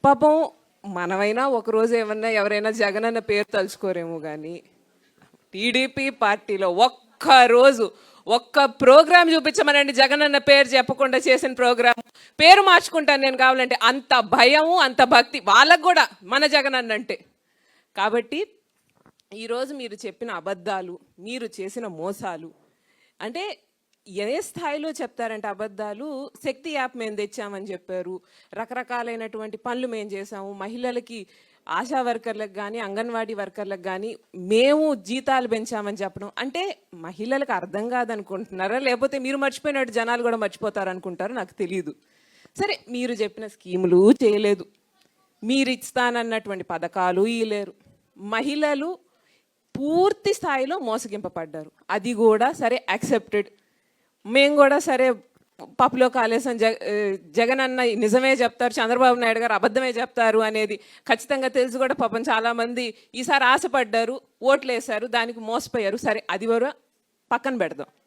పాపం మనమైనా ఒకరోజు ఏమన్నా ఎవరైనా జగన్ అన్న పేరు తలుచుకోరేమో కానీ టీడీపీ పార్టీలో ఒక్కరోజు ఒక్క ప్రోగ్రామ్ చూపించమనండి జగన్ అన్న పేరు చెప్పకుండా చేసిన ప్రోగ్రామ్ పేరు మార్చుకుంటాను నేను కావాలంటే. అంత భయము అంత భక్తి వాళ్ళకు కూడా మన జగన్ అన్న అంటే. కాబట్టి ఈరోజు మీరు చెప్పిన అబద్ధాలు, మీరు చేసిన మోసాలు, అంటే ఏ స్థాయిలో చెప్తారంటే అబద్ధాలు. శక్తి యాప్ మేము తెచ్చామని చెప్పారు, రకరకాలైనటువంటి పనులు మేము చేసాము, మహిళలకి ఆశా వర్కర్లకు కానీ అంగన్వాడీ వర్కర్లకు కానీ మేము జీతాలు పెంచామని చెప్పడం. అంటే మహిళలకు అర్థం కాదనుకుంటున్నారా, లేకపోతే మీరు మర్చిపోయినట్టు జనాలు కూడా మర్చిపోతారు అనుకుంటారో నాకు తెలియదు. సరే, మీరు చెప్పిన స్కీములు చేయలేదు, మీరు ఇస్తానన్నటువంటి పథకాలు ఇయ్యలేరు, మహిళలు పూర్తి స్థాయిలో మోసగింపబడ్డారు. అది కూడా సరే యాక్సెప్టెడ్. మేము కూడా సరే పప్పులో కాలేసం జగన్ అన్న నిజమే చెప్తారు, చంద్రబాబు నాయుడు గారు అబద్ధమే చెప్తారు అనేది ఖచ్చితంగా తెలుసు కూడా పాపం చాలామంది ఈసారి ఆశపడ్డారు, ఓట్లు వేశారు, దానికి మోసపోయారు. సరే, అది కూడా పక్కన పెడదాం.